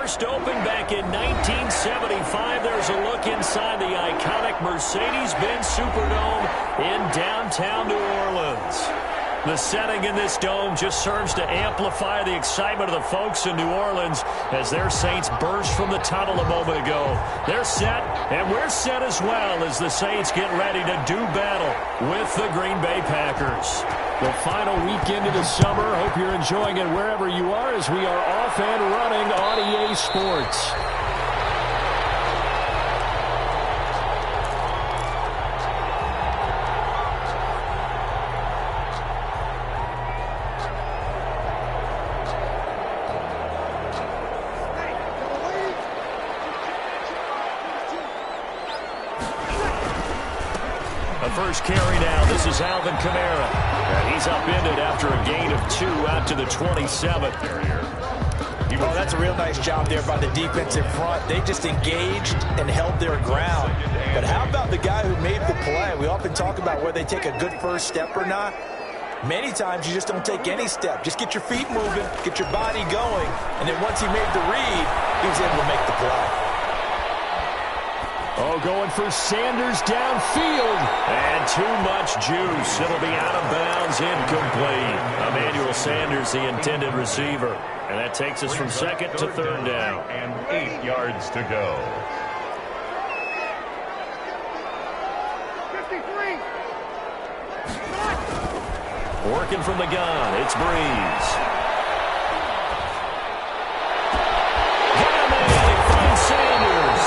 first opened back in 1975. There's a look inside the iconic Mercedes-Benz Superdome in downtown New Orleans. The setting in this dome just serves to amplify the excitement of the folks in New Orleans as their Saints burst from the tunnel a moment ago. They're set, and we're set as well as the Saints get ready to do battle with the Green Bay Packers. The final weekend of the summer. Hope you're enjoying it wherever you are as we are off and running on EA Sports. First carry now. This is Alvin Kamara. And he's upended after a gain of 2 out to the 27. Oh, that's a real nice job there by the defensive front. They just engaged and held their ground. But how about the guy who made the play? We often talk about whether they take a good first step or not. Many times you just don't take any step. Just get your feet moving, get your body going, and then once he made the read, he was able to make the play. Oh, going for Sanders downfield. And too much juice. It'll be out of bounds, incomplete. Emmanuel Sanders, the intended receiver. And that takes us from second to third down. And 8 yards to go. 53. Working from the gun, it's Breeze. Sanders.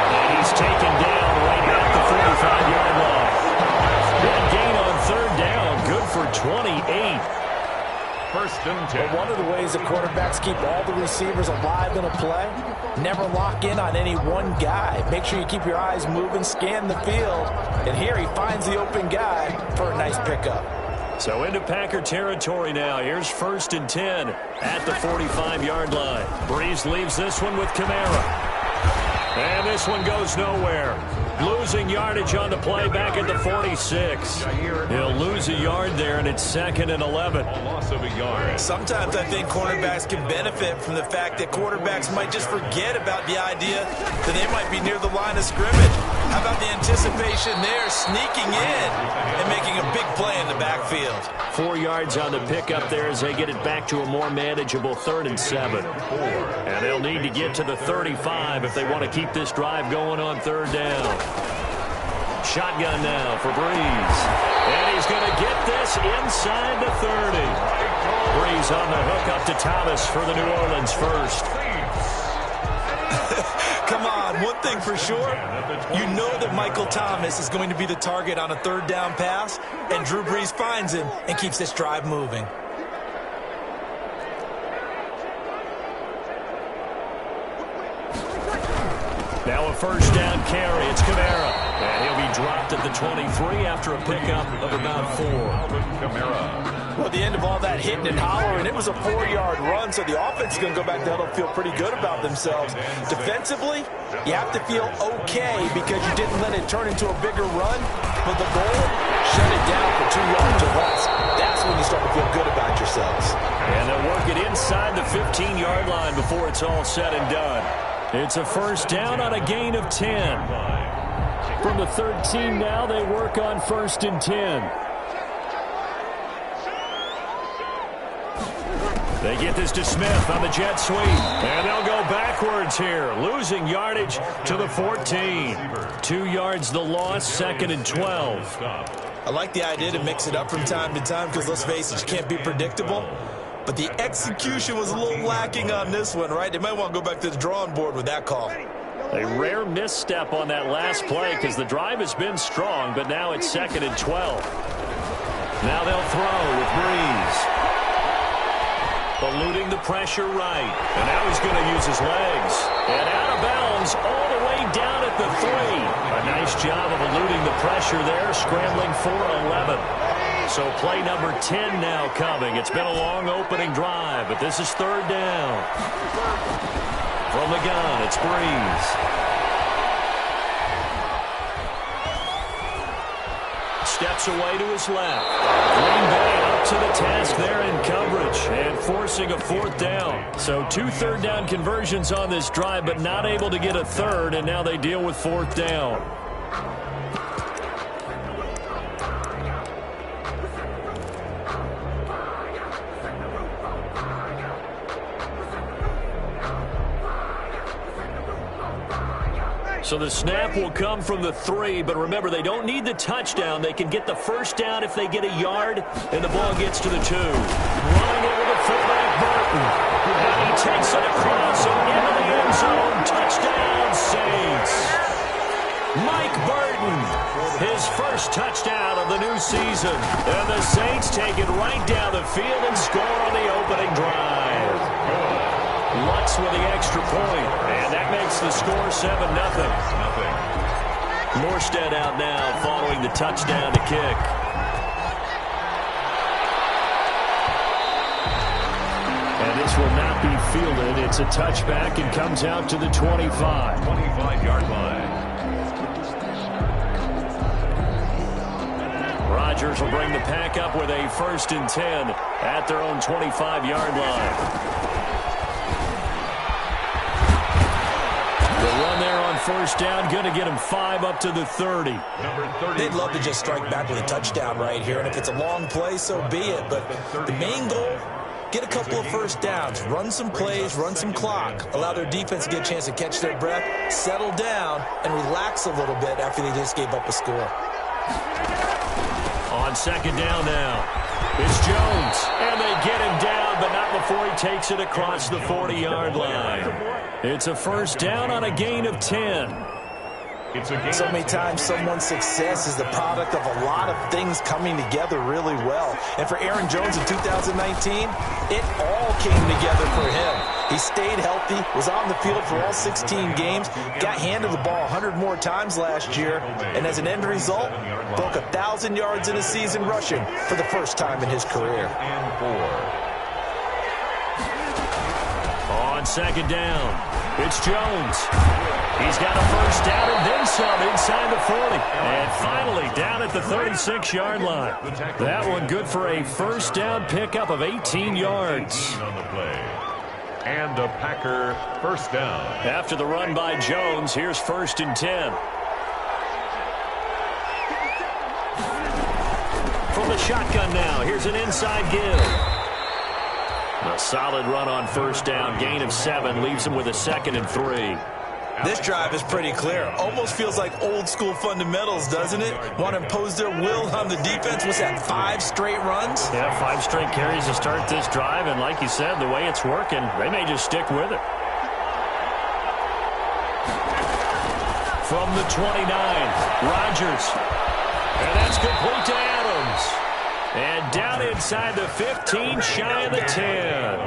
And he's taken down right at the 45-yard line. That gain on third down, good for 28. First and 10. But one of the ways the quarterbacks keep all the receivers alive in a play, never lock in on any one guy. Make sure you keep your eyes moving, scan the field. And here he finds the open guy for a nice pickup. So into Packer territory now. Here's first and 10 at the 45-yard line. Breeze leaves this one with Kamara. And this one goes nowhere. Losing yardage on the play back at the 46. He'll lose a yard there, and it's second and 11. Loss of a yard. Sometimes I think cornerbacks can benefit from the fact that quarterbacks might just forget about the idea that they might be near the line of scrimmage. How about the anticipation there, sneaking in and making a big play in the backfield? 4 yards on the pickup there as they get it back to a more manageable 3rd and 7. And they'll need to get to the 35 if they want to keep this drive going on third down. Shotgun now for Breeze. And he's going to get this inside the 30. Breeze on the hook up to Thomas for the New Orleans first. Come on, one thing for sure, you know that Michael Thomas is going to be the target on a third down pass, and Drew Brees finds him and keeps this drive moving. Now a first down carry. It's Kamara. And he'll be dropped at the 23 after a pickup of about 4. Well, at the end of all that hitting and hollering, it was a 4-yard run, so the offense is going to go back down and feel pretty good about themselves. Defensively, you have to feel okay because you didn't let it turn into a bigger run, but the goal, shut it down for 2 yards or less. That's when you start to feel good about yourselves. And they'll work it inside the 15-yard line before it's all said and done. It's a first down on a gain of 10. From the 13 now, they work on first and 10. They get this to Smith on the jet sweep. And they'll go backwards here, losing yardage to the 14. 2 yards the loss, 2nd and 12. I like the idea to mix it up from time to time because, let's face it, you can't be predictable. But the execution was a little lacking on this one, right? They might want to go back to the drawing board with that call. A rare misstep on that last play because the drive has been strong, but now it's 2nd and 12. Now they'll throw with Breeze. Eluding the pressure right. And now he's going to use his legs. And out of bounds all the way down at the 3. A nice job of eluding the pressure there, scrambling for 11. So play number 10 now coming. It's been a long opening drive, but this is third down. From the gun, it's Breeze. Steps away to his left. Green Bay up up to the task there in coverage and forcing a 4th down. So 2 third-down conversions on this drive, but not able to get a third, and now they deal with 4th down. So the snap will come from the 3, but remember, they don't need the touchdown. They can get the first down if they get a yard, and the ball gets to the 2. Running over the fullback, Burton. And he takes it across and into the end zone. Touchdown, Saints. Mike Burton, his first touchdown of the new season. And the Saints take it right down the field and score on the opening drive. Lutz with the extra point, and that makes the score 7-0. Morstead out now following the touchdown to kick. And this will not be fielded. It's a touchback and comes out to the 25. 25-yard line. Rodgers will bring the pack up with a 1st and 10 at their own 25-yard line. Run there on 1st down, going to get him 5 up to the 30. They'd love to just strike back with a touchdown right here, and if it's a long play, so be it. But the main goal, get a couple of 1st downs, run some plays, run some clock, allow their defense to get a chance to catch their breath, settle down, and relax a little bit after they just gave up a score. On 2nd down now, it's Jones, and they get him down, but not before he takes it across the 40-yard line. It's a 1st down on a gain of 10. So many times someone's success is the product of a lot of things coming together really well. And for Aaron Jones in 2019, it all came together for him. He stayed healthy, was on the field for all 16 games, got handed the ball 100 more times last year, and as an end result, broke 1,000 yards in a season rushing for the first time in his career. On 2nd down, it's Jones. He's got a 1st down and then some inside the 40. And finally down at the 36-yard line. That one good for a 1st down pickup of 18 yards. And a Packer 1st down. After the run by Jones, here's 1st and 10. From the shotgun now, here's an inside give. A solid run on 1st down, gain of 7, leaves him with a 2nd and 3. This drive is pretty clear. Almost feels like old school fundamentals, doesn't it? Want to impose their will on the defense. What's that, 5 straight runs? Yeah, 5 straight carries to start this drive, and like you said, the way it's working, they may just stick with it. From the 29, Rodgers. And that's complete to Adams. And down inside the 15, shy of the 10.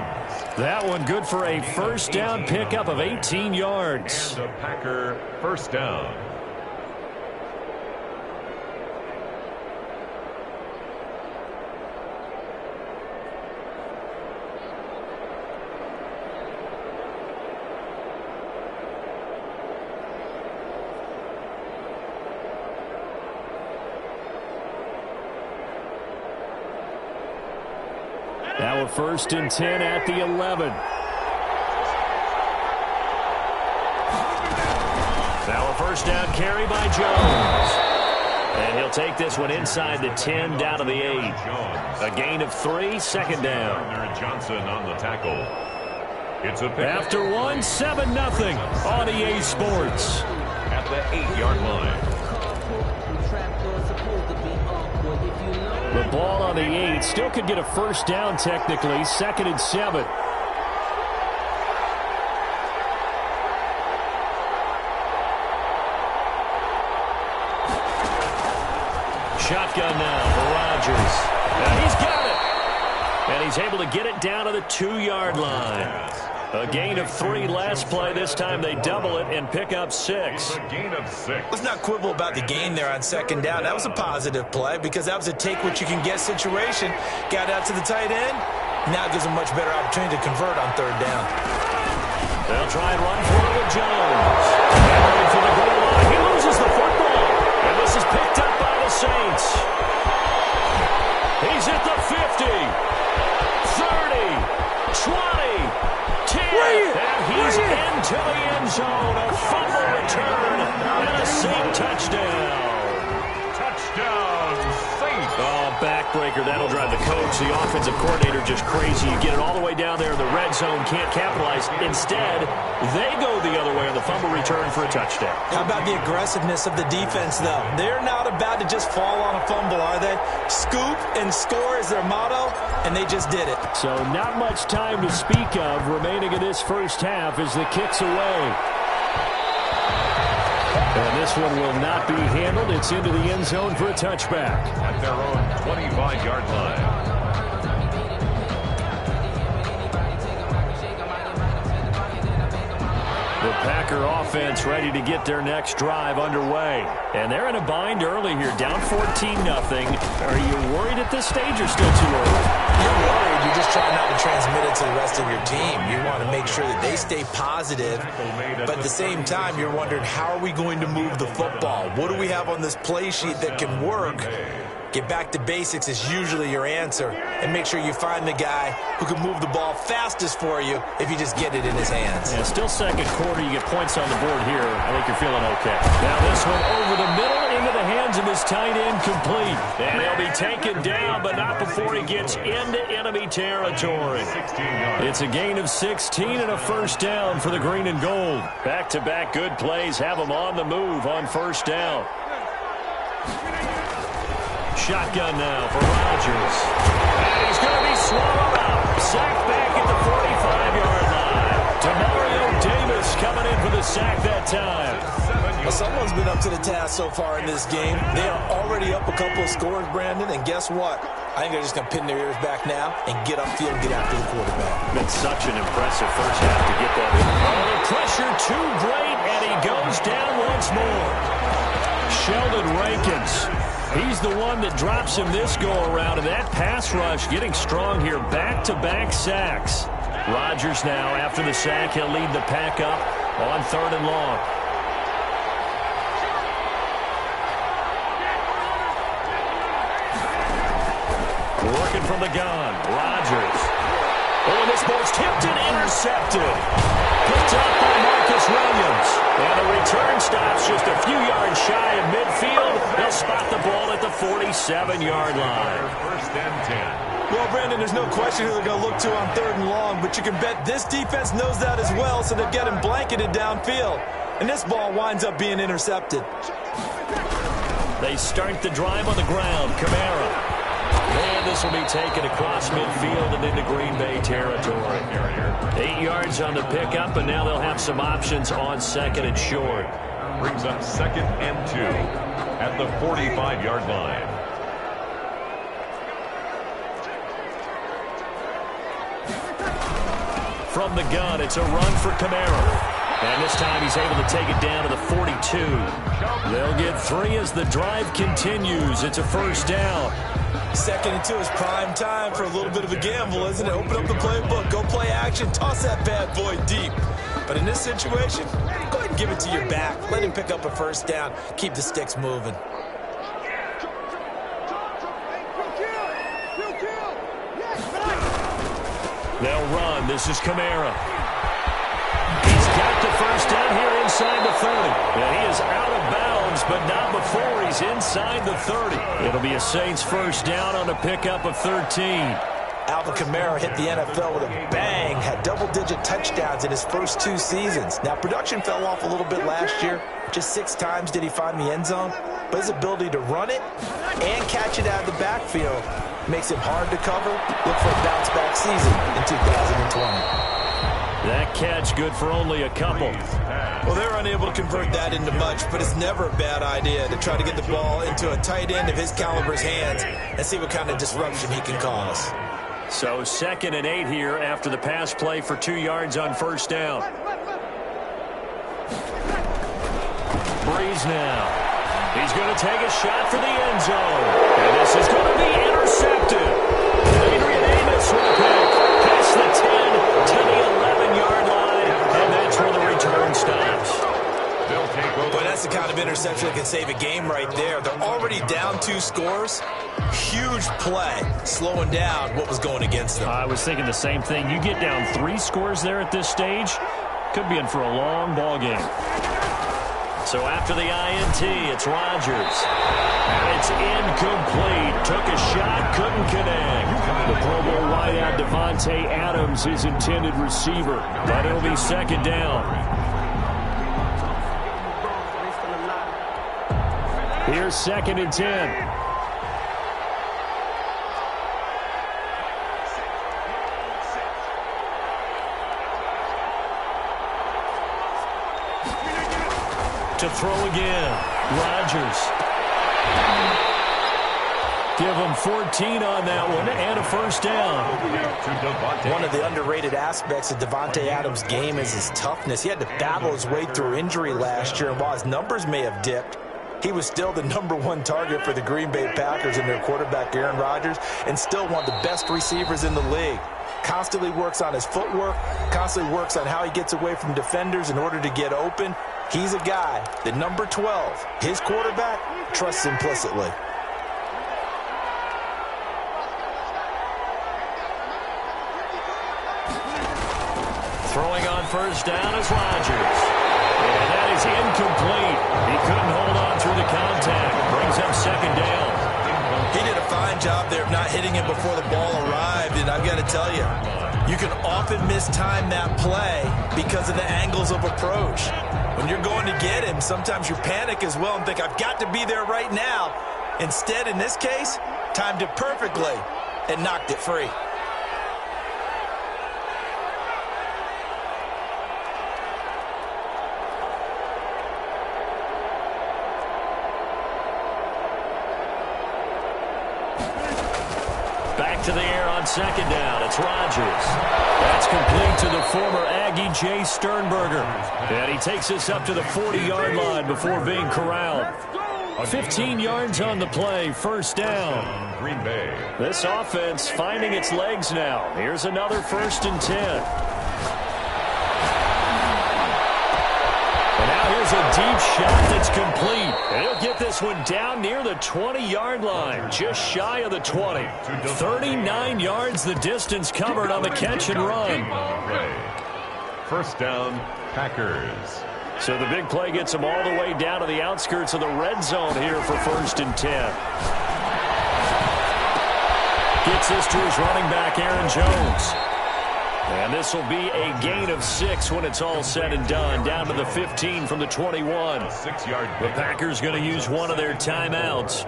That one good for a 1st down pickup of 18 yards. And a Packer 1st down. Now a 1st and 10 at the 11. Now a 1st down carry by Jones. And he'll take this one inside the 10 down to the 8. A gain of 3, 2nd down. Johnson on the tackle. It's a pick. After 1, 7-0 on EA Sports. At the 8-yard line. The ball on the 8. Still could get a 1st down technically. 2nd and 7. Shotgun now for Rodgers. And he's got it. And he's able to get it down to the 2-yard line. A gain of 3 last play. This time they double it and pick up 6. A gain of 6. Let's not quibble about the gain there on 2nd down. That was a positive play because that was a take-what-you-can-get situation. Got out to the tight end. Now it gives them much better opportunity to convert on 3rd down. They'll try and run for it with Jones. And ready for the goal line. He loses the football. And this is picked up by the Saints. He's at the 50. And he's into the end zone. A fumble return and a safe touchdown. Touchdown, safe. Oh, backbreaker. That'll drive the coach, the offensive coordinator, just crazy. You get it all the way down there in the red zone, can't capitalize. Instead, they go the other way on the fumble return for a touchdown. How about the aggressiveness of the defense, though? They're not about to just fall on a fumble, are they? Scoop and score is their motto, and they just did it. So not much time to speak of remaining in this first half as the kick's away. And this one will not be handled. It's into the end zone for a touchback. At their own 25-yard line. The Packer offense ready to get their next drive underway. And they're in a bind early here, down 14-0. Are you worried at this stage or still too early? You're worried. You're just trying not to transmit it to the rest of your team. You want to make sure that they stay positive. But at the same time, you're wondering, how are we going to move the football? What do we have on this play sheet that can work? Get back to basics is usually your answer. And make sure you find the guy who can move the ball fastest for you if you just get it in his hands. Yeah, still second quarter. You get points on the board here. I think you're feeling okay. Now this one over the middle into the hands of his tight end, complete. And he'll be taken down, but not before he gets into enemy territory. It's a gain of 16 and a first down for the green and gold. Back-to-back good plays have him on the move on first down. Shotgun now for Rodgers. And he's going to be swallowed up. Sacked back at the 45-yard line. Demario Davis coming in for the sack that time. Well, someone's been up to the task so far in this game. They are already up a couple of scores, Brandon, and guess what? I think they're just going to pin their ears back now and get upfield and get after the quarterback. Been such an impressive first half to get that in. Oh, the pressure too great, and he goes down once more. Sheldon Rankins. He's the one that drops him this go-around, and that pass rush getting strong here. Back-to-back sacks. Rodgers now, after the sack, he'll lead the pack up on 3rd and long. Working from the gun, Rodgers. Oh, and this ball's tipped and intercepted. Picked up by Marcus Williams. And the return stops just a few yards shy of midfield. They'll spot the ball at the 47-yard line. First and 10. Well, Brandon, there's no question who they're going to look to on 3rd and long, but you can bet this defense knows that as well, so they're getting blanketed downfield. And this ball winds up being intercepted. They start the drive on the ground. Kamara. And this will be taken across midfield and into Green Bay territory. 8 yards on the pickup, and now they'll have some options on 2nd and short. Brings up 2nd and 2 at the 45-yard line. From the gun, it's a run for Kamara. And this time he's able to take it down to the 42. They'll get 3 as the drive continues. It's a first down. 2nd and 2 is prime time for a little bit of a gamble, isn't it? Open up the playbook, go play action, toss that bad boy deep. But in this situation, go ahead and give it to your back. Let him pick up a first down. Keep the sticks moving. They'll run. This is Kamara. He's got the first down here inside the 30. And he is out of bounds, but not before he's inside the 30. It'll be a Saints first down on a pickup of 13. Alvin Kamara hit the NFL with a bang, had double-digit touchdowns in his first 2 seasons. Now, production fell off a little bit last year. Just 6 times did he find the end zone. But his ability to run it and catch it out of the backfield makes him hard to cover. Look for a bounce-back season in 2020. That catch good for only a couple. Well, they're unable to convert that into much, but it's never a bad idea to try to get the ball into a tight end of his caliber's hands and see what kind of disruption he can cause. So 2nd and 8 here after the pass play for 2 yards on first down. Breeze now. He's going to take a shot for the end zone. And this is going to be intercepted. Adrian Amos with a pick. Past the 10 to the 11-yard line. And that's where the return stops. They'll take over. But that's That's the kind of interception that can save a game right there. They're already down 2 scores. Huge play, slowing down what was going against them. I was thinking the same thing. You get down 3 scores there at this stage, could be in for a long ball game. So after the INT, it's Rodgers. And it's incomplete. Took a shot, couldn't connect. The Pro Bowl wideout Davante Adams, his intended receiver. But it'll be second down. Here's 2nd and 10. To throw again. Rodgers. Give him 14 on that one and a first down. One of the underrated aspects of Davante Adams' game is his toughness. He had to battle his way through injury last year, and while his numbers may have dipped, he was still the #1 target for the Green Bay Packers and their quarterback Aaron Rodgers, and still one of the best receivers in the league. Constantly works on his footwork, constantly works on how he gets away from defenders in order to get open. He's a guy that number 12, his quarterback, trusts implicitly. Throwing on first down is Rodgers. And that is incomplete. He couldn't hold on through the contact. Brings up second down. He did a fine job there of not hitting him before the ball arrived, and I've got to tell you, you can often mistime that play because of the angles of approach. When you're going to get him, sometimes you panic as well and think, I've got to be there right now. Instead, in this case, timed it perfectly and knocked it free. Back to the air on second down. It's Rodgers. That's complete to the former Aggie Jay Sternberger. And he takes us up to the 40-yard line before being corralled. 15 yards on the play, first down. Green Bay. This offense finding its legs now. Here's another 1st and 10. And now here's a deep shot that's complete. And he'll get this one down near the 20-yard line, just shy of the 20. 39 yards the distance covered on the catch and run. First down, Packers. So the big play gets him all the way down to the outskirts of the red zone here for 1st and 10. Gets this to his running back, Aaron Jones. And this will be a gain of 6 when it's all said and done, down to the 15 from the 21. The Packers going to use one of their timeouts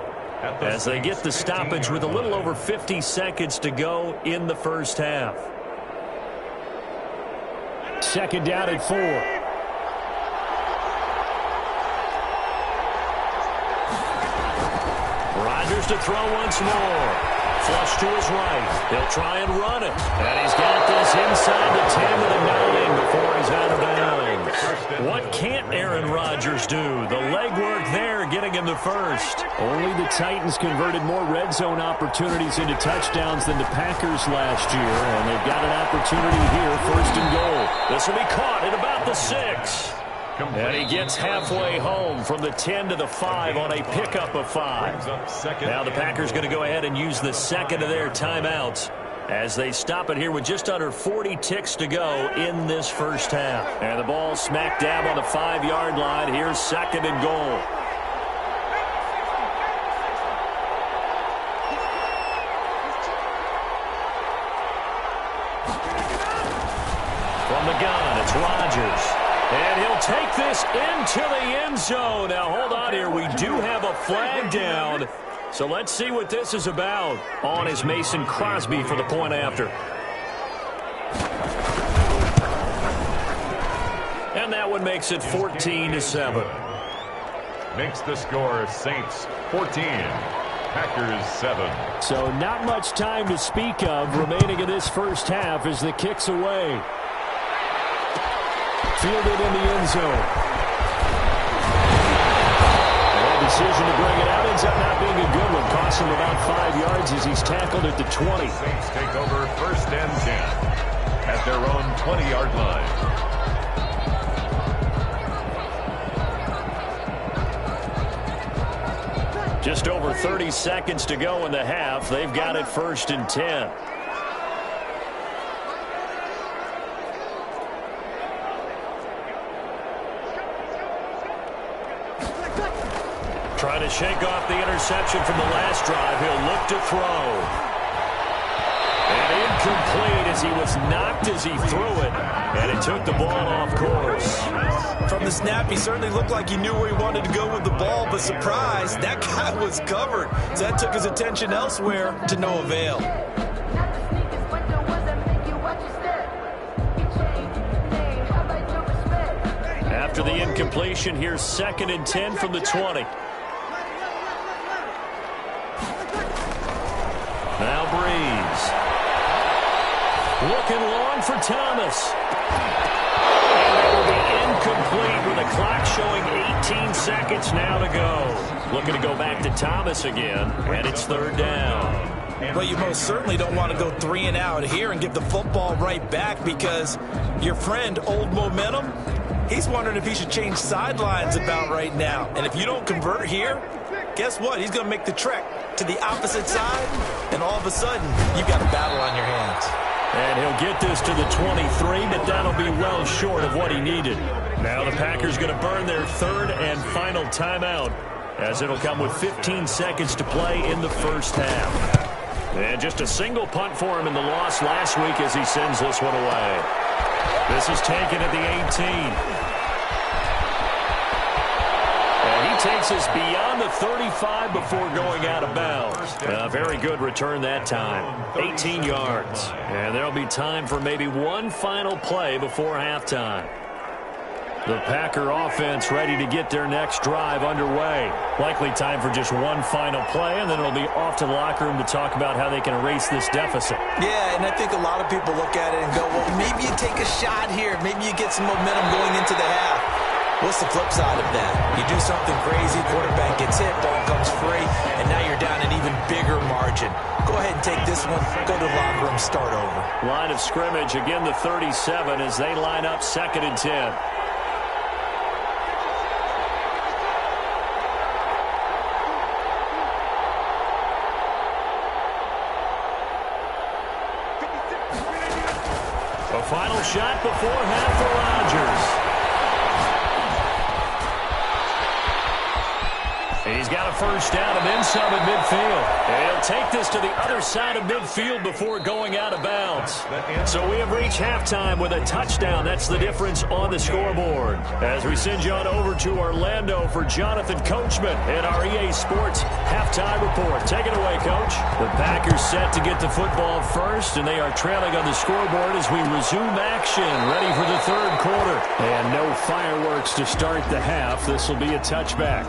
as they get the stoppage with a little over 50 seconds to go in the first half. Second down at 4. Rodgers to throw once more. Flush to his right. He'll try and run it. And he's got this inside the 10 to the 9 before he's out of bounds. What can't Aaron Rodgers do? The legwork there getting him the first. Only the Titans converted more red zone opportunities into touchdowns than the Packers last year. And they've got an opportunity here, 1st and goal. This will be caught at about the 6. And he gets halfway home from the 10 to the 5 on a pickup of 5. Now the Packers going to go ahead and use the second of their timeouts as they stop it here with just under 40 ticks to go in this first half. And the ball smack dab on the 5-yard line. Here's 2nd and goal. From the gun, it's Rodgers. And he'll take this into the end zone. Now, hold on here. We do have a flag down. So let's see what this is about. On is Mason Crosby for the point after. And that one makes it 14-7. Makes the score Saints 14, Packers 7. So not much time to speak of remaining in this first half as the kick's away. Fielded in the end zone. The decision to bring it out ends up not being a good one. Costs him about 5 yards as he's tackled at the 20. Saints take over 1st and 10 at their own 20-yard line. Just over 30 seconds to go in the half. They've got it 1st and 10. Trying to shake off the interception from the last drive. He'll look to throw. And incomplete as he was knocked as he threw it. And it took the ball off course. From the snap, he certainly looked like he knew where he wanted to go with the ball, but surprise, that guy was covered. So that took his attention elsewhere to no avail. After the incompletion, here's 2nd and 10 from the 20. Now Breeze. Looking long for Thomas. And it will be incomplete with the clock showing 18 seconds now to go. Looking to go back to Thomas again, and it's 3rd down. Well, you most certainly don't want to go 3 and out here and give the football right back because your friend, Old Momentum, he's wondering if he should change sidelines about right now. And if you don't convert here, guess what? He's going to make the trek to the opposite side, and all of a sudden, you've got a battle on your hands. And he'll get this to the 23, but that'll be well short of what he needed. Now the Packers going to burn their 3rd and final timeout, as it'll come with 15 seconds to play in the first half. And just a single punt for him in the loss last week as he sends this one away. This is taken at the 18. Takes us beyond the 35 before going out of bounds. A very good return that time. 18 yards. And there'll be time for maybe one final play before halftime. The Packer offense ready to get their next drive underway. Likely time for just one final play, and then it'll be off to the locker room to talk about how they can erase this deficit. Yeah, and I think a lot of people look at it and go, well, maybe you take a shot here. Maybe you get some momentum going into the half. What's the flip side of that? You do something crazy, quarterback gets hit, ball comes free, and now you're down an even bigger margin. Go ahead and take this one, go to the locker room, start over. Line of scrimmage, again the 37 as they line up 2nd and 10. A final shot before half for Rodgers. He's got a first down and then some at midfield. And he'll take this to the other side of midfield before going out of bounds. So we have reached halftime with a touchdown. That's the difference on the scoreboard. As we send you on over to Orlando for Jonathan Coachman in our EA Sports halftime report. Take it away, Coach. The Packers set to get the football first, and they are trailing on the scoreboard as we resume action, ready for the 3rd quarter. And no fireworks to start the half. This will be a touchback.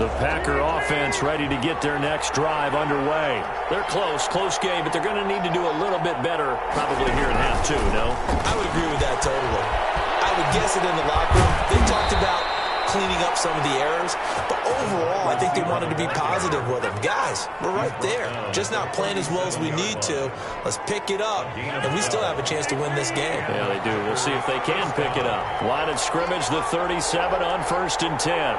The Packer offense ready to get their next drive underway. They're close game, but they're going to need to do a little bit better probably here in half 2, no? I would agree with that totally. I would guess it in the locker room. They talked about cleaning up some of the errors, but overall, I think they wanted to be positive with them. Guys, we're right there. Just not playing as well as we need to. Let's pick it up, and we still have a chance to win this game. Yeah, they do. We'll see if they can pick it up. Line of scrimmage, the 37 on 1st and 10.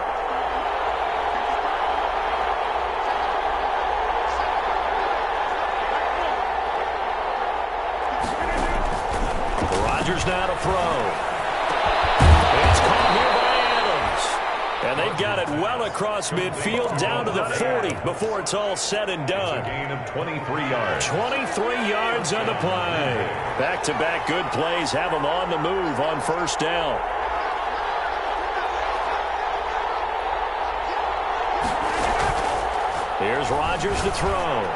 Rodgers now to throw. It's caught here by Adams. And they've got it well across midfield down to the 40 before it's all said and done. Gain of 23 yards. 23 yards on the play. Back-to-back good plays have them on the move on 1st down. Here's Rodgers to throw.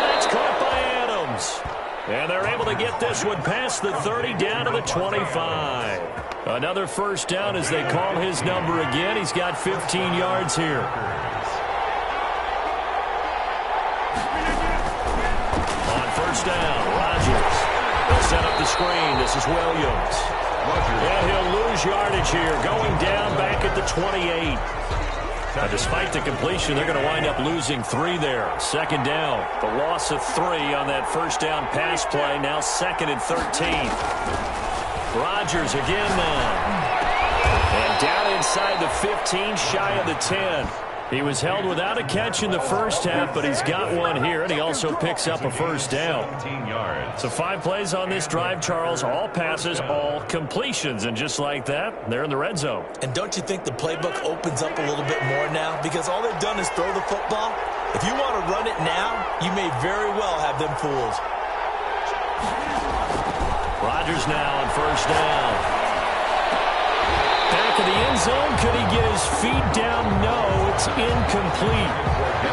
That's caught by Adams. And they're able to get this one past the 30 down to the 25. Another first down as they call his number again. He's got 15 yards here. On 1st down, Rodgers. They'll set up the screen. This is Williams. And he'll lose yardage here, going down back at the 28. And despite the completion, they're going to wind up losing 3 there. Second down. The loss of 3 on that first down pass play. Now 2nd and 13. Rodgers again now. And down inside the 15, shy of the 10. He was held without a catch in the first half, but he's got one here, and he also picks up a first down. So 5 plays on this drive, Charles. All passes, all completions. And just like that, they're in the red zone. And don't you think the playbook opens up a little bit more now? Because all they've done is throw the football. If you want to run it now, you may very well have them fooled. Rodgers now on first down. Back of the end zone. Could he get his feet down? No, it's incomplete.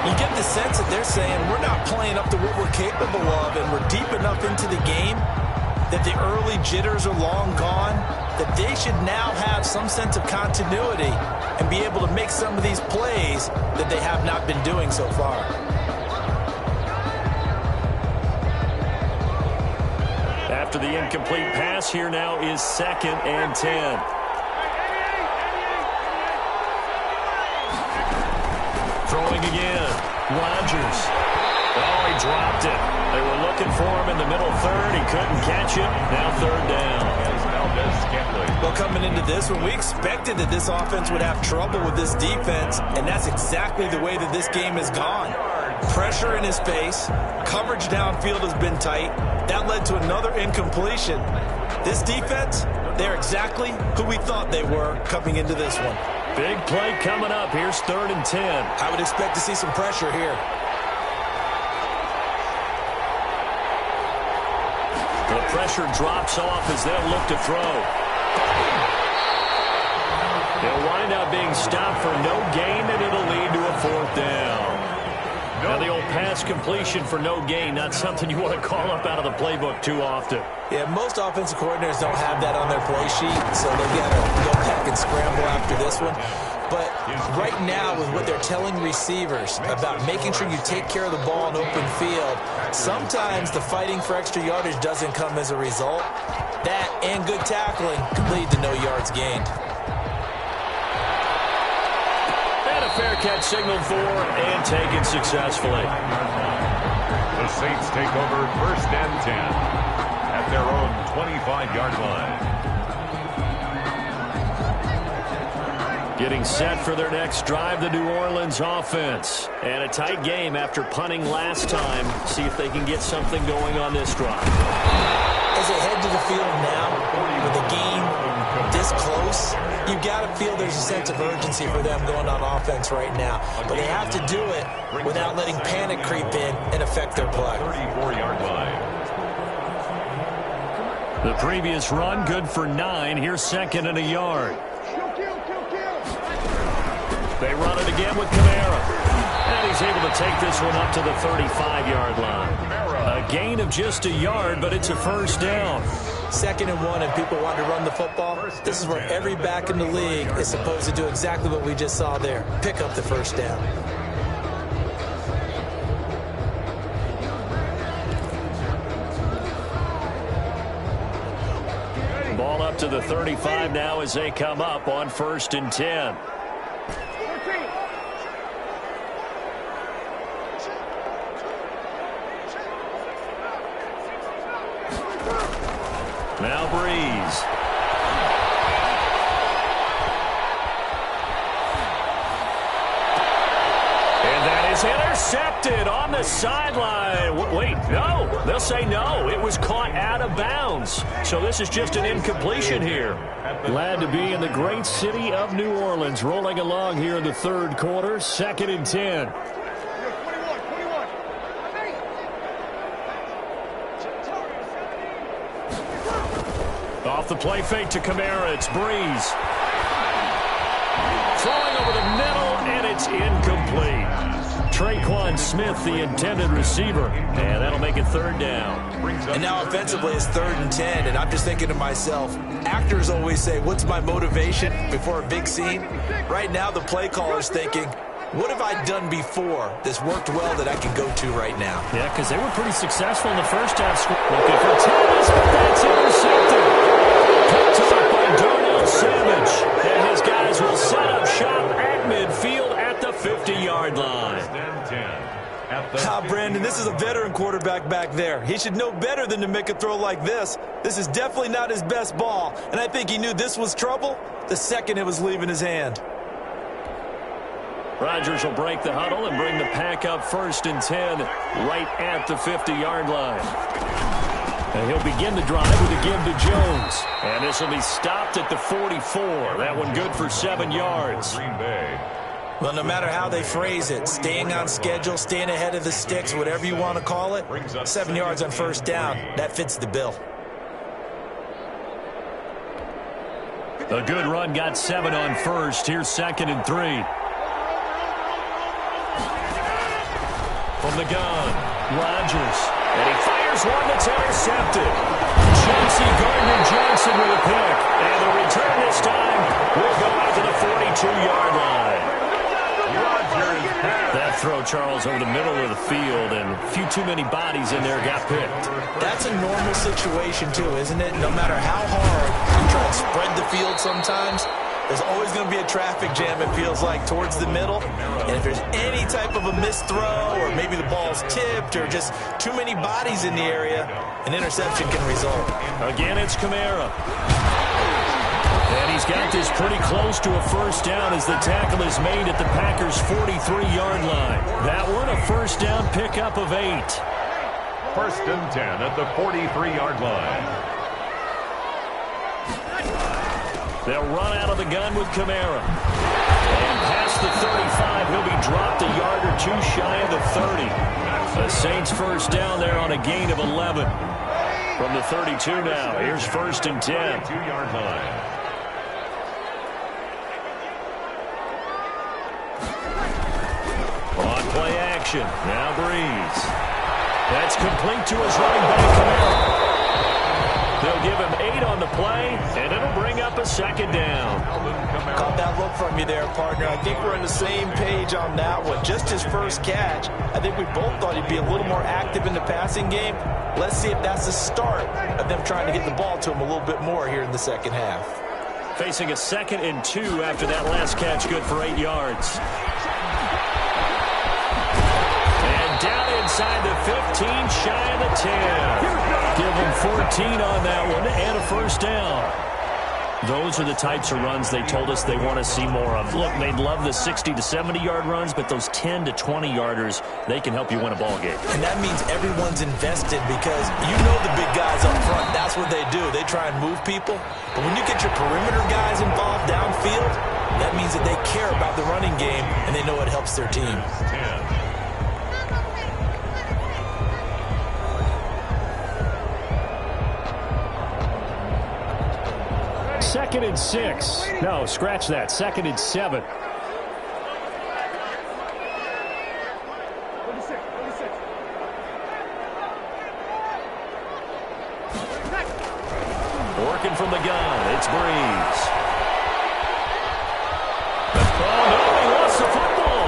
You get the sense that they're saying we're not playing up to what we're capable of, and we're deep enough into the game that the early jitters are long gone, that they should now have some sense of continuity and be able to make some of these plays that they have not been doing so far. After the incomplete pass, here now is 2nd and 10. Throwing again. Rodgers. Oh, he dropped it. They were looking for him in the middle third. He couldn't catch it. Now 3rd down. Well, coming into this one, we expected that this offense would have trouble with this defense, and that's exactly the way that this game has gone. Pressure in his face. Coverage downfield has been tight. That led to another incompletion. This defense, they're exactly who we thought they were coming into this one. Big play coming up. Here's 3rd and 10. I would expect to see some pressure here. The pressure drops off as they'll look to throw. They'll wind up being stopped for no gain, and it'll lead to a 4th down. Now the old pass completion for no gain, not something you want to call up out of the playbook too often. Yeah, most offensive coordinators don't have that on their play sheet, so they've got to go back and scramble after this one. But right now, with what they're telling receivers about making sure you take care of the ball in open field, sometimes the fighting for extra yardage doesn't come as a result. That and good tackling could lead to no yards gained. Fair catch signaled for and taken successfully. The Saints take over 1st and 10 at their own 25-yard line. Getting set for their next drive, the New Orleans offense. And a tight game after punting last time. See if they can get something going on this drive. As they head to the field now, with the game this close, you've got to feel there's a sense of urgency for them going on offense right now. But they have to do it without letting panic creep in and affect their play. 34-yard line. The previous run, good for 9. Here's 2nd and a yard. They run it again with Kamara. And he's able to take this one up to the 35-yard line. A gain of just a yard, but it's a first down. 2nd and 1, and people want to run the football. This is where every back in the league is supposed to do exactly what we just saw there. Pick up the first down. Ball up to the 35 now as they come up on 1st and 10. Now Breeze. And that is intercepted on the sideline. Wait, no. They'll say no. It was caught out of bounds. So this is just an incompletion here. Glad to be in the great city of New Orleans. Rolling along here in the 3rd quarter. 2nd and 10. Off the play fake to Kamara, it's Breeze. Throwing over the middle, and it's incomplete. Traquan Smith, the intended receiver, and that'll make it 3rd down. And now offensively it's 3rd and 10, and I'm just thinking to myself, actors always say, what's my motivation before a big scene? Right now the play caller's thinking, what have I done before that's worked well that I can go to right now? Yeah, because they were pretty successful in the first half. Looking for Thomas, but that's intercepted. Picked up by Darnell Savage. And his guys will set up shop at midfield at 50-yard line. Brandon, this is a veteran quarterback back there. He should know better than to make a throw like this. This is definitely not his best ball, and I think he knew this was trouble the second it was leaving his hand. Rodgers will break the huddle and bring the pack up 1st and 10 right at the 50-yard line. And he'll begin the drive with a give to Jones. And this will be stopped at the 44. That one good for 7 yards. Green Bay. Well, no matter how they phrase it, staying on schedule, staying ahead of the sticks, whatever you want to call it, 7 yards on 1st down, that fits the bill. A good run got 7 on 1st. Here's 2nd and 3. From the gun, Rodgers. And he fires one that's intercepted. Chauncey Gardner-Johnson with a pick. And the return this time will go out to the 42-yard line. That throw, Charles, over the middle of the field, and a few too many bodies in there got picked. That's a normal situation, too, isn't it? No matter how hard you try to spread the field sometimes, there's always going to be a traffic jam, it feels like, towards the middle. And if there's any type of a missed throw, or maybe the ball's tipped, or just too many bodies in the area, an interception can result. Again, it's Kamara. And he's got this pretty close to a 1st down as the tackle is made at the Packers' 43-yard line. That one, a 1st down pickup of 8. 1st and 10 at the 43-yard line. They'll run out of the gun with Kamara. And past the 35, he'll be dropped a yard or 2 shy of the 30. The Saints 1st down there on a gain of 11. From the 32 now, here's 1st and 10. 2-yard line. On play action, now Breeze. That's complete to his running back, Kamara. They'll give him 8 on the play, and it'll bring up a 2nd down. Caught that look from you there, partner. I think we're on the same page on that one. Just his first catch, I think we both thought he'd be a little more active in the passing game. Let's see if that's the start of them trying to get the ball to him a little bit more here in the second half. Facing a 2nd and 2 after that last catch, good for 8 yards. Down inside the 15, shy of the 10. Give them 14 on that one and a 1st down. Those are the types of runs they told us they want to see more of. Look, they love the 60 to 70-yard runs, but those 10 to 20-yarders, they can help you win a ball game. And that means everyone's invested because you know the big guys up front, that's what they do. They try and move people. But when you get your perimeter guys involved downfield, that means that they care about the running game and they know it helps their team. 10. 2nd and 6. No, scratch that. 2nd and 7. Working from the gun. It's Breeze. Oh, no, he lost the football.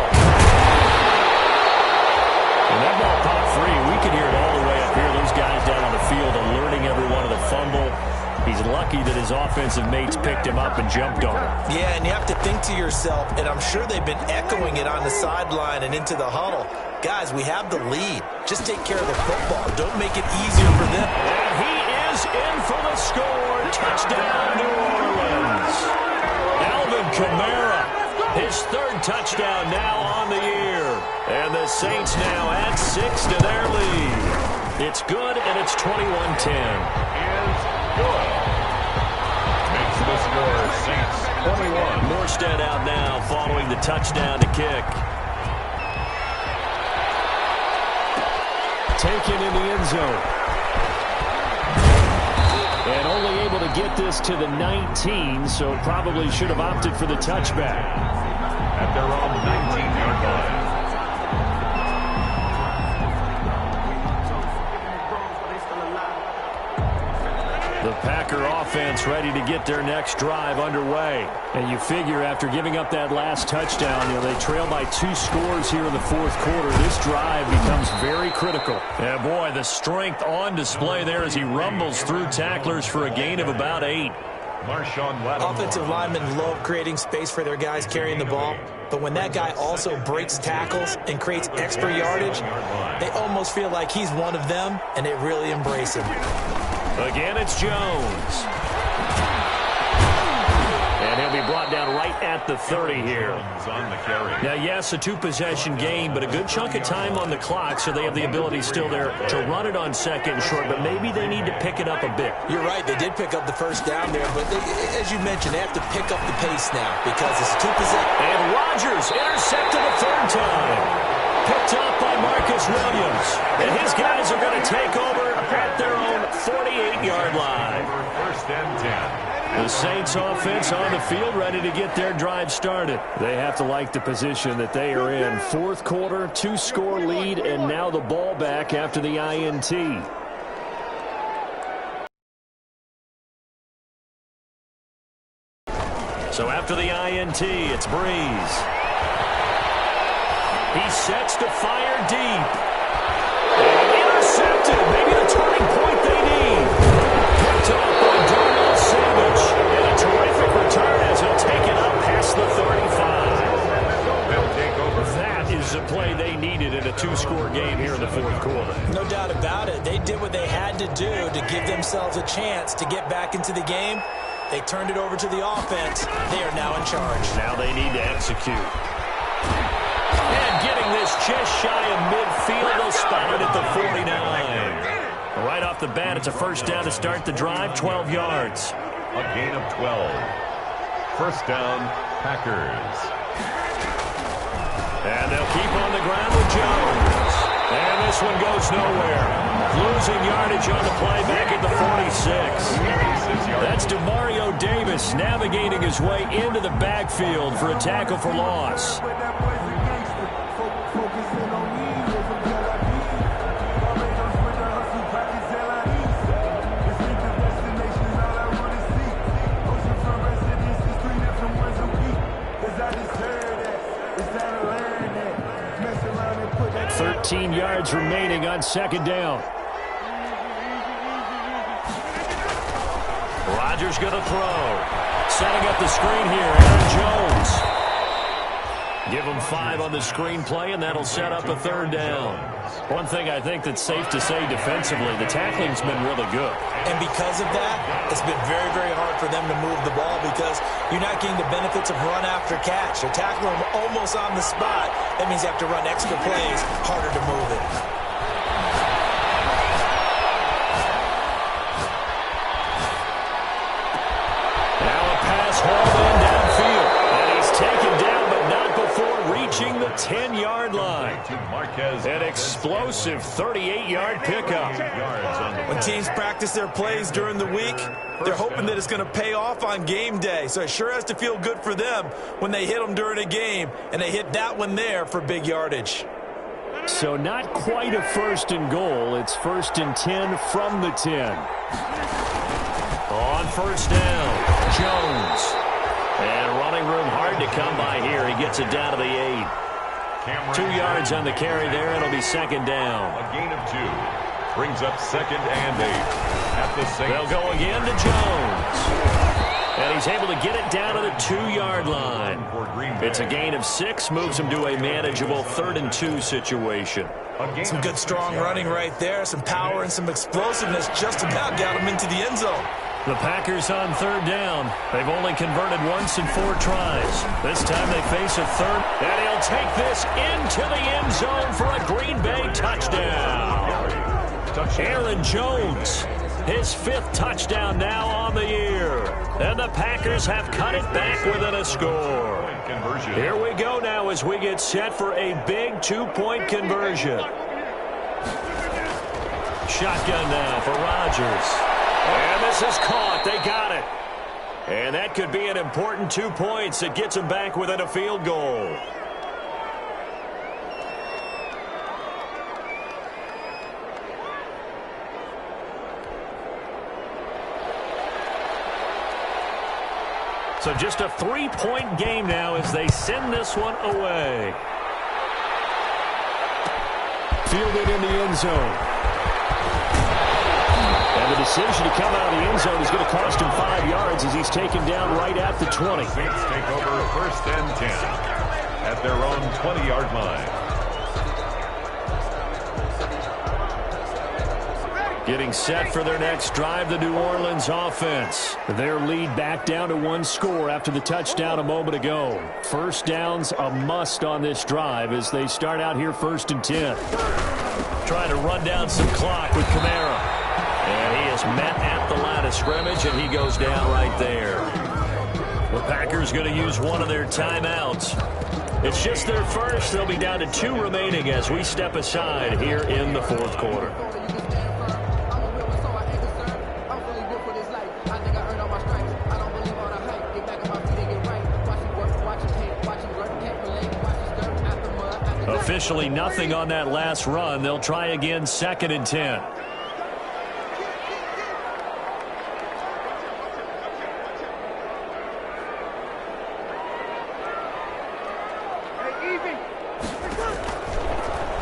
And that ball popped free. We can hear it all the way up here. Those guys down on the field alerting everyone of the fumble. He's lucky that his offensive mates picked him up and jumped on him. Yeah, and you have to think to yourself, and I'm sure they've been echoing it on the sideline and into the huddle. Guys, we have the lead. Just take care of the football. Don't make it easier for them. And he is in for the score. Touchdown, New Orleans. Alvin Kamara, his 3rd touchdown now on the year. And the Saints now add 6 to their lead. It's good, and it's 21-10. Good. Makes the score Saints 21. Morstead out now following the touchdown to kick. Taken in the end zone. And only able to get this to the 19, so probably should have opted for the touchback. At their own 19-yard line. The Packer offense ready to get their next drive underway. And you figure after giving up that last touchdown, they trail by 2 scores here in the 4th quarter. This drive becomes very critical. And boy, the strength on display there as he rumbles through tacklers for a gain of about 8. Offensive linemen love creating space for their guys carrying the ball, but when that guy also breaks tackles and creates extra yardage, they almost feel like he's one of them, and they really embrace him. Again, it's Jones. And he'll be brought down right at the 30 here. Now, yes, a two-possession game, but a good chunk of time on the clock, so they have the ability still there to run it on second and short, but maybe they need to pick it up a bit. You're right. They did pick up the first down there, but as you mentioned, they have to pick up the pace now because it's two-possession. And Rodgers intercepted the third time. Picked up by Marcus Williams. And his guys are going to take over at their own 48-yard line. First and 10. The Saints offense on the field ready to get their drive started. They have to like the position that they are in. Fourth quarter, 2-score lead, and now the ball back after the INT. So after the INT, it's Breeze. He sets to fire deep. And intercepted. Maybe the turning point they need. Picked up by Darnell Savage. And a terrific return as he'll take it up past the 35. That is the play they needed in a two-score game here in the fourth quarter. No doubt about it. They did what they had to do to give themselves a chance to get back into the game. They turned it over to the offense. They are now in charge. Now they need to execute. And getting this just shy of midfield, they'll spot it at the 49. Right off the bat, it's a first down to start the drive, 12 yards. A gain of 12. First down, Packers. And they'll keep on the ground with Jones. And this one goes nowhere. Losing yardage on the play back at the 46. That's DeMario Davis navigating his way into the backfield for a tackle for loss. At 13 yards remaining on second down. Rodgers going to throw. Setting up the screen here, Aaron Jones. Give him 5 on the screen play, and that'll set up a third down. One thing I think that's safe to say defensively, the tackling's been really good. And because of that, it's been very, very hard for them to move the ball because you're not getting the benefits of run after catch. They're tackling them almost on the spot. That means you have to run extra plays, harder to move it. Hauled in downfield, and he's taken down, but not before reaching the 10-yard line. An explosive 38-yard pickup. When teams practice their plays during the week, they're hoping that it's going to pay off on game day. So it sure has to feel good for them when they hit them during a game, and they hit that one there for big yardage. So not quite a first and goal. It's first and 10 from the 10. On first down, Jones. And running room hard to come by here. He gets it down to the 8. 2 yards on the carry there. It'll be second down. A gain of 2. Brings up second and 8. At the Saints. They'll go again to Jones. And he's able to get it down to the 2-yard line. It's a gain of 6. Moves him to a manageable 3rd and 2 situation. Some good strong running right there. Some power and some explosiveness just about got him into the end zone. The Packers on third down. They've only converted once in 4 tries. This time they face a third, and he'll take this into the end zone for a Green Bay touchdown. Aaron Jones, his 5th touchdown now on the year. And the Packers have cut it back within a score. Here we go now as we get set for a big 2-point conversion. Shotgun now for Rodgers. And this is caught. They got it. And that could be an important 2 points. It gets them back within a field goal. So just a 3-point game now as they send this one away. Fielded in the end zone. And the decision to come out of the end zone is going to cost him 5 yards as he's taken down right at the 20. Saints take over 1st and 10 at their own 20-yard line. Getting set for their next drive, the New Orleans offense. Their lead back down to 1 score after the touchdown a moment ago. First down's a must on this drive as they start out here 1st and 10. Trying to run down some clock with Kamara. And he is met at the line of scrimmage, and he goes down right there. The Packers going to use one of their timeouts. It's just their first. They'll be down to 2 remaining as we step aside here in the 4th quarter. Officially nothing on that last run. They'll try again 2nd and 10.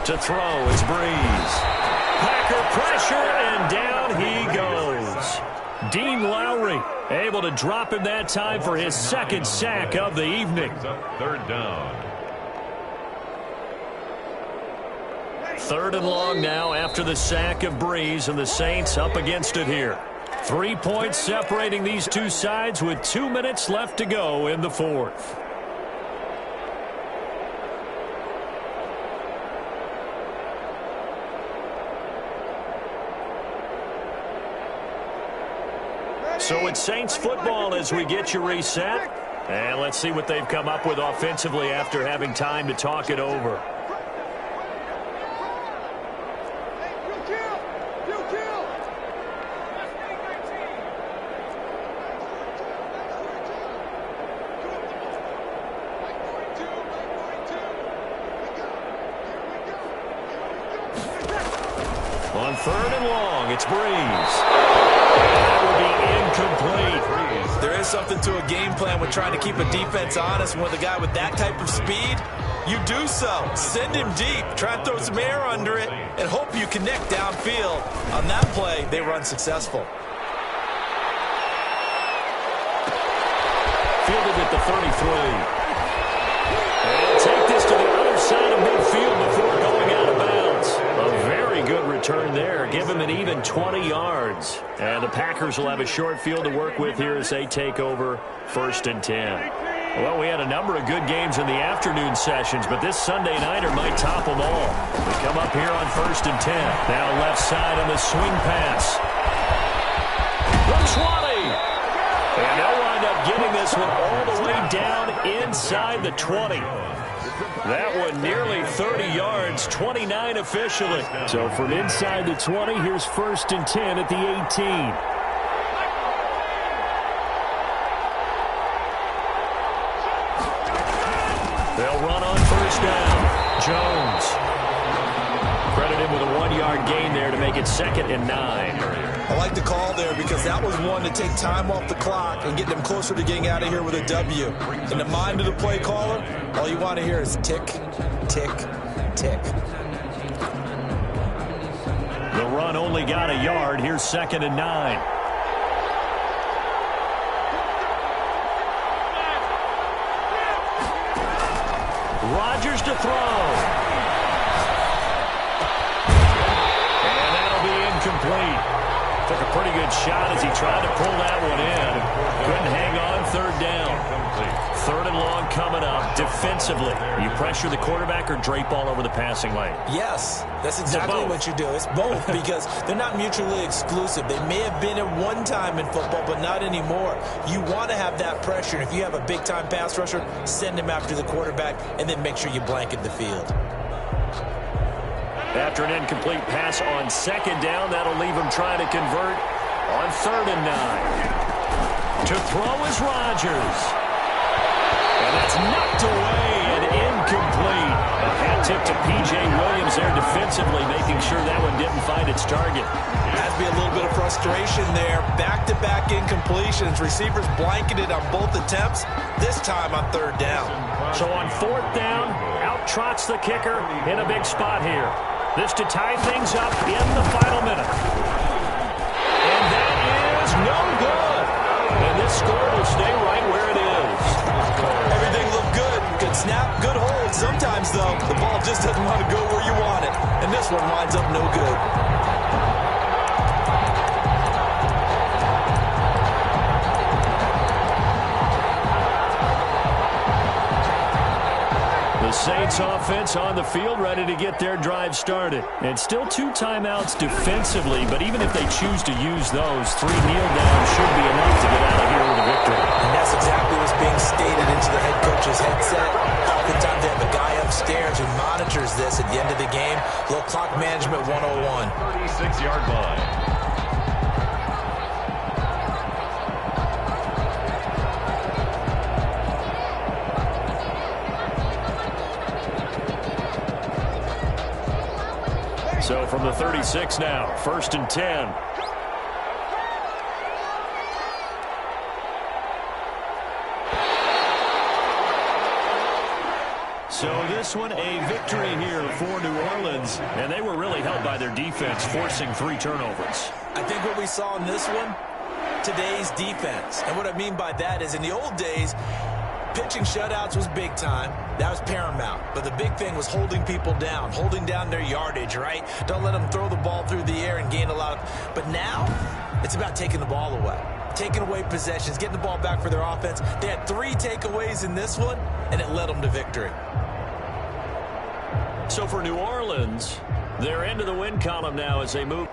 To throw is Breeze. Packer pressure, and down he goes. Dean Lowry able to drop him that time for his 2nd sack of the evening. 3rd down. 3rd and long now after the sack of Breeze, and the Saints up against it here. 3 points separating these two sides with 2 minutes left to go in the 4th. So it's Saints football as we get you reset. And let's see what they've come up with offensively after having time to talk it over. On 3rd and long, it's Breeze. That would be incomplete. There is something to a game plan with trying to keep a defense honest. With a guy with that type of speed, you do so. Send him deep. Try and throw some air under it and hope you connect downfield. On that play, they were unsuccessful. Fielded at the 33. And take this to the other side of midfield before going out of bounds. A very good return there. Give him an even 20 yards. And the Packers will have a short field to work with here as they take over 1st and 10. Well, we had a number of good games in the afternoon sessions, but this Sunday nighter might top them all. We come up here on 1st and 10. Now left side on the swing pass. From 20. And they'll wind up getting this one all the way down inside the 20. That one nearly 30 yards, 29 officially. So from inside the 20, here's 1st and 10 at the 18. They'll run on 1st down. Jones. Credit him with a 1-yard gain there to make it 2nd and 9. I like the call there because that was one to take time off the clock and get them closer to getting out of here with a W. In the mind of the play caller, all you want to hear is tick, tick, tick. The run only got a yard. Here's 2nd and 9. Rodgers to throw. And that'll be incomplete. Took a pretty good shot as he tried to pull that one in. Couldn't hang on 3rd down. 3rd and long coming up. Defensively, you pressure the quarterback or drape all over the passing lane? Yes, that's exactly what you do. It's both because they're not mutually exclusive. They may have been at one time in football, but not anymore. You want to have that pressure. If you have a big-time pass rusher, send him after the quarterback, and then make sure you blanket the field. After an incomplete pass on 2nd down, that'll leave him trying to convert on 3rd and 9. To throw is Rodgers. And that's knocked away and incomplete. A hat tip to P.J. Williams there defensively, making sure that one didn't find its target. Has to be a little bit of frustration there. Back-to-back incompletions. Receivers blanketed on both attempts, this time on 3rd down. So on 4th down, out trots the kicker in a big spot here. This to tie things up in the final minute. And that this one winds up no good. The Saints offense on the field, ready to get their drive started. And still 2 timeouts defensively, but even if they choose to use those, 3 kneel downs should be enough to get out of here with a victory. And that's exactly what's being stated into the head coach's headset. Oftentimes they have a guy upstairs who monitors this at the end of the game. Little clock management 101. 36-yard line. So from the 36 now, 1st and 10. So this one, a victory here for New Orleans. And they were really helped by their defense, forcing 3 turnovers. I think what we saw in this one, today's defense. And what I mean by that is in the old days, pitching shutouts was big time. That was paramount. But the big thing was holding people down, holding down their yardage, right? Don't let them throw the ball through the air and gain a lot of... But now, it's about taking the ball away. Taking away possessions, getting the ball back for their offense. They had 3 takeaways in this one, and it led them to victory. So for New Orleans, they're into the win column now as they move.